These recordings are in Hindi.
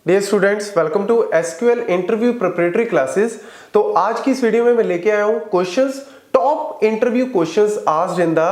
Dear students, welcome to SQL interview preparatory classes. तो आज की इस वीडियो में मैं लेके आया हूं questions, top interview questions asked in the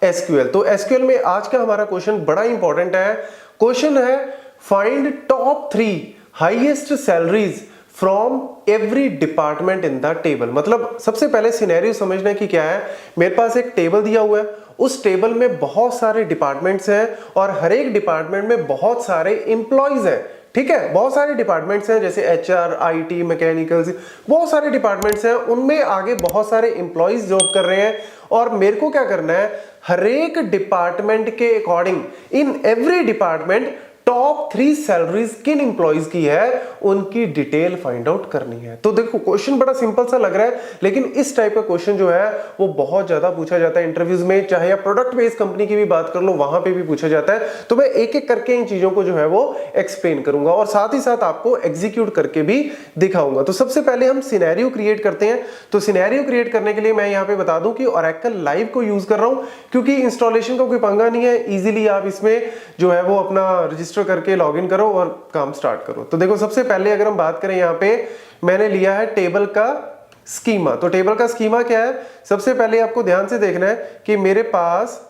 SQL. तो एसक्यूएल में आज का हमारा क्वेश्चन बड़ा इंपॉर्टेंट है। क्वेश्चन है find top 3 highest salaries from every department in the table. मतलब सबसे पहले सिनेरियो समझना कि क्या है। मेरे पास एक टेबल दिया हुआ है, उस टेबल में बहुत सारे डिपार्टमेंट्स हैं और हर एक डिपार्टमेंट में बहुत सारे एम्प्लॉइज हैं। ठीक है, बहुत सारे डिपार्टमेंट्स हैं जैसे एचआर, आईटी, मैकेनिकल, बहुत सारे डिपार्टमेंट्स हैं, उनमें आगे बहुत सारे एम्प्लॉइज जॉब कर रहे हैं और मेरे को क्या करना है, हर एक डिपार्टमेंट के अकॉर्डिंग इन एवरी डिपार्टमेंट टॉप 3 सैलरीज किन एम्प्लॉइज की है उनकी डिटेल फाइंड आउट करनी है। तो देखो क्वेश्चन बड़ा सिंपल सा लग रहा है, लेकिन इस टाइप का क्वेश्चन जो है वो बहुत ज्यादा पूछा जाता है इंटरव्यूज में। चाहे आप प्रोडक्ट बेस्ड कंपनी की भी बात कर लो, वहां पे भी पूछा जाता है। तो मैं एक एक करके इन चीजों को जो है वो एक्सप्लेन करूंगा और साथ ही साथ आपको एग्जीक्यूट करके भी दिखाऊंगा। तो सबसे पहले हम सिनेरियो क्रिएट करते हैं। तो सिनेरियो क्रिएट करने के लिए मैं यहाँ पे बता दूं कि ओरेकल लाइव को यूज कर रहा हूं, क्योंकि इंस्टॉलेशन का कोई पंगा नहीं है। इजीली आप इसमें जो है वो अपना रजिस्टर करके लॉगिन करो और काम स्टार्ट करो। तो देखो सबसे पहले अगर हम बात करें, यहाँ पे मैंने लिया है टेबल का स्कीमा। तो टेबल का स्कीमा क्या है, सबसे पहले आपको ध्यान से देखना है कि मेरे पास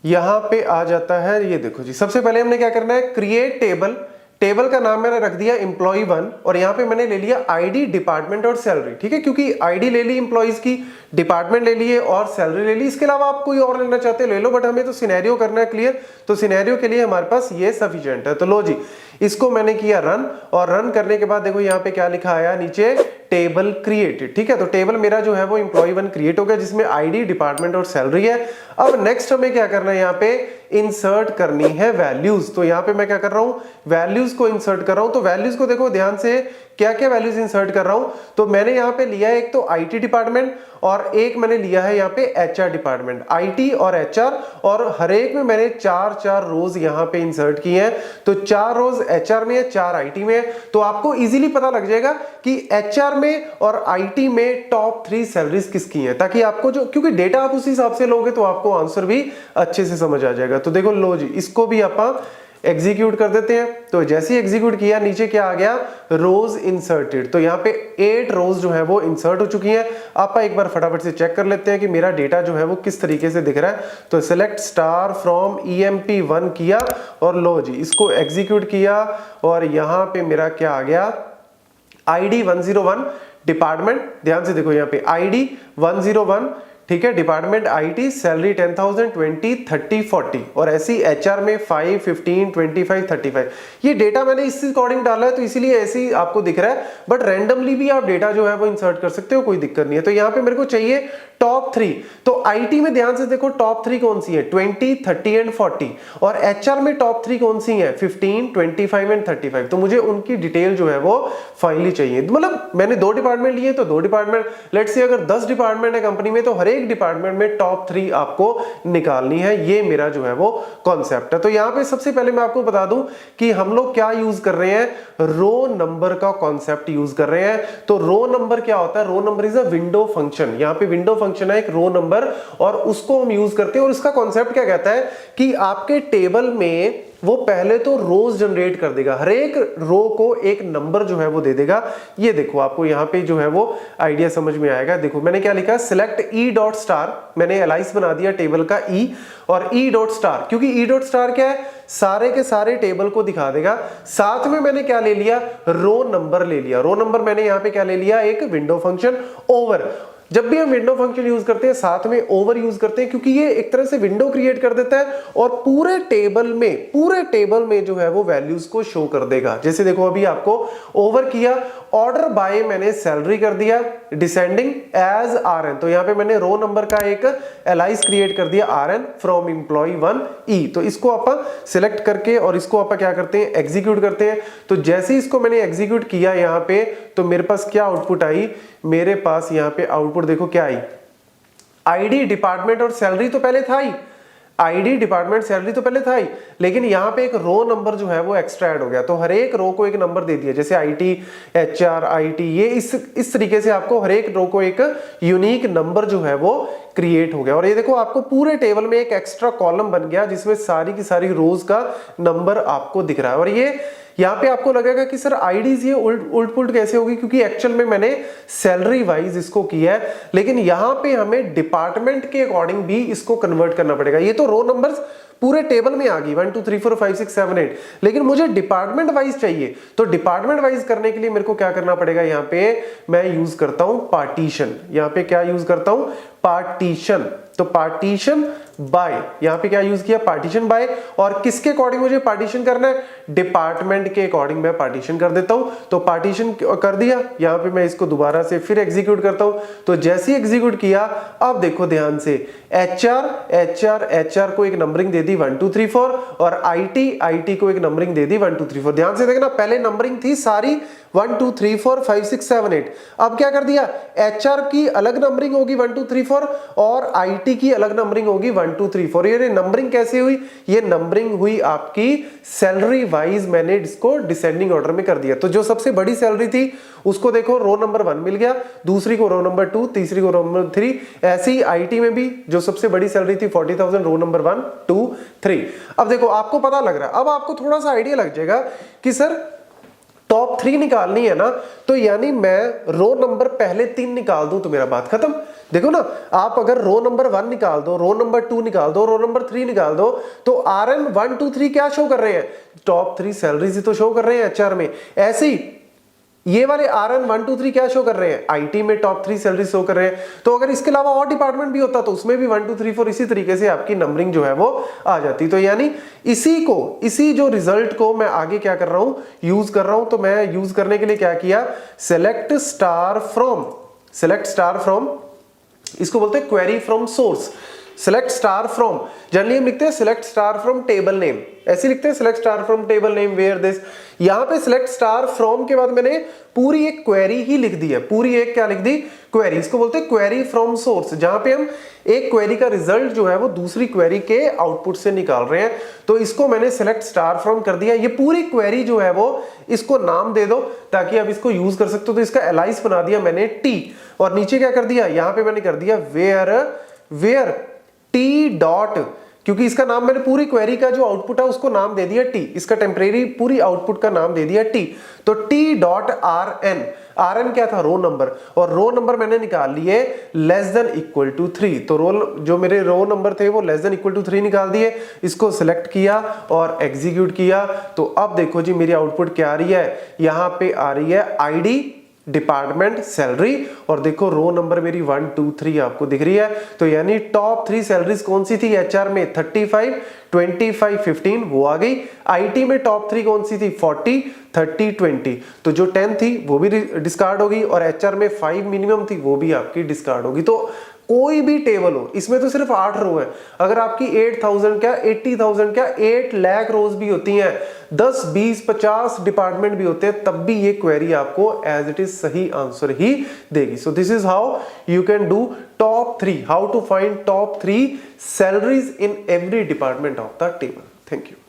यहां पे आ जाता है, ये देखो जी। सबसे पहले हमने क्या करना है, क्रिएट टेबल। टेबल का नाम मैंने रख दिया एम्प्लॉय 1 और यहां पे मैंने ले लिया आईडी, डिपार्टमेंट और सैलरी। ठीक है, क्योंकि आईडी ले ली एम्प्लॉइज की, डिपार्टमेंट ले लिए और सैलरी ले ली। इसके अलावा आप कोई और लेना चाहते ले लो, बट हमें तो सिनेरियो करना है क्लियर। तो सिनेरियो के लिए हमारे पास ये सफिशिएंट है। तो लो जी, इसको मैंने किया रन और रन करने के बाद देखो यहाँ पे क्या लिखा आया नीचे, टेबल क्रिएटेड। ठीक है, तो टेबल मेरा जो है वो एम्प्लॉय 1 क्रिएट हो गया जिसमें आईडी, डिपार्टमेंट और सैलरी है। अब नेक्स्ट हमें क्या करना है, यहाँ पे इंसर्ट करनी है वैल्यूज। तो यहाँ पे मैं क्या कर रहा हूं, वैल्यूज को इंसर्ट कर रहा हूं। तो वैल्यूज को देखो ध्यान से, क्या क्या वैल्यूज इंसर्ट कर रहा हूं। तो मैंने यहाँ पे लिया है एक तो आईटी डिपार्टमेंट और एक मैंने लिया है यहाँ पे एचआर डिपार्टमेंट। आईटी और एचआर, और हर एक में मैंने 4 रोज यहाँ पे इंसर्ट किए हैं। तो 4 रोज एचआर में है, 4 आईटी में है। तो आपको इजीली पता लग जाएगा कि एचआर में और आईटी में टॉप 3 सैलरीज किसकी हैं, ताकि आपको जो, क्योंकि डेटा आप उसी हिसाब से लोगे तो आपको आंसर भी अच्छे से समझ आ जाएगा। तो देखो लो जी, इसको भी आप एग्जीक्यूट कर देते हैं। तो जैसे ही एग्जीक्यूट किया, नीचे क्या आ गया, रोज इंसर्टेड। तो यहाँ पे 8 रोज जो है वो इंसर्ट हो चुकी हैं। आप एक बार फटाफट से चेक कर लेते हैं कि मेरा डेटा जो है वो किस तरीके से दिख रहा है। तो सिलेक्ट स्टार फ्रॉम EMP1 किया और लो जी, इसको एग्जीक्यूट किया और यहाँ पे मेरा क्या आ गया, ID 101, डिपार्टमेंट ध्यान से देखो यहाँ पे ID 101, ठीक है, डिपार्टमेंट आईटी, सैलरी 10,000, 20, 30, 40 और ऐसी एचआर में 5, 15, 25, 35। ये डेटा मैंने इस अकॉर्डिंग डाला है तो इसीलिए ऐसे ही आपको दिख रहा है, बट रैंडमली भी आप डेटा जो है वो इंसर्ट कर सकते हो, कोई दिक्कत नहीं है। तो यहाँ पे मेरे को चाहिए टॉप 3। तो आईटी में ध्यान से देखो टॉप 3 कौन सी है, 20, 30 एंड 40, और एचआर में टॉप 3 कौन सी है, 15, 25 एंड 35। तो मुझे उनकी डिटेल जो है वो फाइनली चाहिए। मतलब मैंने 2 डिपार्टमेंट लिए तो 2 डिपार्टमेंट, लेट्स से अगर 10 डिपार्टमेंट है कंपनी में तो हर एक डिपार्टमेंट में टॉप 3 आपको निकालनी है। ये मेरा जो है वो कॉन्सेप्ट है। तो यहां पे सबसे पहले मैं आपको बता दूं कि हम लोग क्या यूज कर रहे हैं, रो नंबर का कॉन्सेप्ट यूज कर रहे हैं। तो रो नंबर क्या होता है, row number is a window function. यहां पे विंडो फंक्शन है एक रो नंबर और उसको हम यूज करते हैं। और इसका कॉन्सेप्ट क्या कहता है कि आपके टेबल में वो पहले तो रोज जनरेट कर देगा, हर एक रो को एक नंबर जो है वो दे देगा। ये देखो आपको यहाँ पे जो है वो आइडिया समझ में आएगा। देखो मैंने क्या लिखा, सिलेक्ट ई डॉट स्टार, मैंने एलाइस बना दिया टेबल का ई और ई डॉट स्टार, क्योंकि ई डॉट स्टार क्या है, सारे के सारे टेबल को दिखा देगा। साथ में मैंने क्या ले लिया, रो नंबर ले लिया। रो नंबर मैंने यहाँ पे क्या ले लिया, एक विंडो फंक्शन ओवर। जब भी हम विंडो फंक्शन यूज करते हैं साथ में ओवर यूज करते हैं, क्योंकि ये एक तरह से विंडो क्रिएट कर देता है और पूरे टेबल में जो है वो वैल्यूज को शो कर देगा। जैसे देखो अभी आपको ओवर किया, ऑर्डर बाय मैंने सैलरी कर दिया, डिसेंडिंग एज RN। तो यहाँ पे मैंने रो नंबर का एक एलाइस क्रिएट कर दिया, RN फ्रॉम एम्प्लॉय 1E। तो इसको आप सिलेक्ट करके और इसको आप क्या करते हैं, एग्जीक्यूट करते हैं। तो जैसे ही इसको मैंने एग्जीक्यूट किया यहाँ पे, तो मेरे पास क्या आउटपुट आई, मेरे पास यहाँ पे आउटपुट देखो क्या आई, आईडी, डिपार्टमेंट और सैलरी तो पहले था ही, आईडी, डिपार्टमेंट, सैलरी तो पहले था ही, लेकिन यहाँ पे एक रो नंबर जो है वो एक्स्ट्रा ऐड हो गया। तो हर एक रो को एक नंबर दे दिया, जैसे आईटी, एचआर, आईटी, ये इस तरीके से आपको हर एक रो को एक यूनिक नंबर जो है वो क्रिएट हो गया। और ये देखो आपको पूरे टेबल में एक एक्स्ट्रा कॉलम बन गया जिसमें सारी की सारी रोज का नंबर आपको दिख रहा है। और यहाँ पे आपको लगेगा कि सर आईडीज ये उल्ट पुल्ट कैसे होगी, क्योंकि एक्चुअल में मैंने सैलरी वाइज इसको किया है, लेकिन यहाँ पे हमें डिपार्टमेंट के अकॉर्डिंग भी इसको कन्वर्ट करना पड़ेगा। ये तो रो नंबर्स पूरे टेबल में आ गई 1 2 3 4 5 6 7 8, लेकिन मुझे डिपार्टमेंट वाइज चाहिए। तो डिपार्टमेंट वाइज करने के लिए मेरे को क्या करना पड़ेगा, यहाँ पे मैं यूज करता हूं पार्टीशन। यहाँ पे क्या यूज करता हूं, पार्टीशन। तो पार्टीशन बाय, यहाँ पे क्या यूज किया, पार्टीशन बाय। और किसके अकॉर्डिंग मुझे पार्टीशन करना है, डिपार्टमेंट के अकॉर्डिंग मैं पार्टीशन कर देता हूं। तो पार्टीशन कर दिया, यहाँ पे मैं इसको दोबारा से फिर एग्जीक्यूट करता हूं। तो जैसे ही एग्जीक्यूट किया, अब देखो ध्यान से, एचआर को एक नंबरिंग दे दी 1 2 3 4 और आईटी को एक नंबरिंग दे दी 1 2 3 4। ध्यान से देखना, पहले नंबरिंग थी सारी 1 2 3 4 5 6 7 8। अब क्या कर दिया, एचआर की अलग नंबरिंग होगी 1 2 3 4 और आईटी की अलग नंबरिंग होगी 1 2 3 4। ये नंबरिंग कैसे हुई, ये नंबरिंग हुई आपकी सैलरी वाइज, मैंने इसको डिसेंडिंग ऑर्डर में कर दिया। तो जो सबसे बड़ी सैलरी थी उसको देखो रो नंबर 1 मिल गया, दूसरी को रो नंबर 2, तीसरी को रो नंबर 3। ऐसे ही आईटी में भी जो सबसे बड़ी सैलरी थी 40,000, रो नंबर 1 2 3। अब देखो आपको पता लग रहा है, अब आपको थोड़ा सा आइडिया लग जाएगा कि सर टॉप 3 निकालनी है ना, तो यानी मैं रो नंबर पहले 3 निकाल दूं तो मेरा बात खत्म। देखो ना, आप अगर रो नंबर 1 निकाल दो, रो नंबर 2 निकाल दो, रो नंबर 3 निकाल दो, तो आरएन 1 2 3 क्या शो कर रहे हैं, टॉप 3 सैलरीज ही तो शो कर रहे हैं एचआर में। ऐसे ही ये वाले आरएन 1 2 3 क्या शो कर रहे हैं, आईटी में टॉप 3 सैलरी शो कर रहे हैं। तो अगर इसके अलावा और डिपार्टमेंट भी होता तो उसमें भी 1 2 3 4 इसी तरीके से आपकी नंबरिंग जो है वो आ जाती। तो यानी इसी जो रिजल्ट को मैं आगे क्या कर रहा हूं, यूज कर रहा हूं। तो मैं यूज करने के लिए क्या किया, सेलेक्ट स्टार फ्रॉम, इसको बोलते हैं query from source. Select star from, generally हम लिखते हैं select star from table name, ऐसे लिखते हैं select star from table name where this. यहां पे सेलेक्ट स्टार फ्रॉम के बाद मैंने पूरी एक क्वेरी ही लिख दी है, पूरी एक क्या लिख दी, क्वेरी। इसको बोलते हैं क्वेरी फ्रॉम सोर्स, जहां पे हम एक क्वेरी का रिजल्ट जो है वो दूसरी क्वेरी के आउटपुट से निकाल रहे हैं। तो इसको मैंने सेलेक्ट स्टार फ्रॉम कर दिया। ये पूरी क्वेरी जो है वो, इसको नाम दे दो ताकि आप इसको यूज कर सकते हो। तो इसका एलाइस बना दिया मैंने टी, और नीचे क्या कर दिया, यहां पे मैंने कर दिया वेयर टी डॉट, क्योंकि इसका नाम मैंने पूरी क्वेरी का जो आउटपुट है उसको नाम दे दिया टी, इसका टेम्परेरी पूरी आउटपुट का नाम दे दिया टी। तो टी डॉट आरएन क्या था, रो नंबर, और रो नंबर मैंने निकाल लिए लेस देन इक्वल टू 3। तो जो मेरे रो नंबर थे वो लेस देन इक्वल टू 3 निकाल दिए, इसको सिलेक्ट किया और एग्जीक्यूट किया। तो अब देखो जी मेरी आउटपुट क्या आ रही है, यहां पे आ रही है आईडी, डिपार्टमेंट, सैलरी, और देखो रो नंबर मेरी 1 2 3 आपको दिख रही है। तो यानी टॉप 3 सैलरीज कौन सी थी एचआर में, 35 25 15 वो आ गई। आईटी में टॉप 3 कौन सी थी, 40 30 20, तो जो 10 थी वो भी डिस्कार्ड होगी, और एचआर में 5 मिनिमम थी वो भी आपकी डिस्कार्ड होगी। तो कोई भी टेबल हो, इसमें तो सिर्फ 8 रो है, अगर आपकी 8,000 क्या 80,000 क्या 8 लाख रोज भी होती हैं, 10 20 50 डिपार्टमेंट भी होते हैं, तब भी ये क्वेरी आपको एज इट इज सही आंसर ही देगी। So this is how you can do top 3, how to find top 3 salaries in every department of the table. Thank you.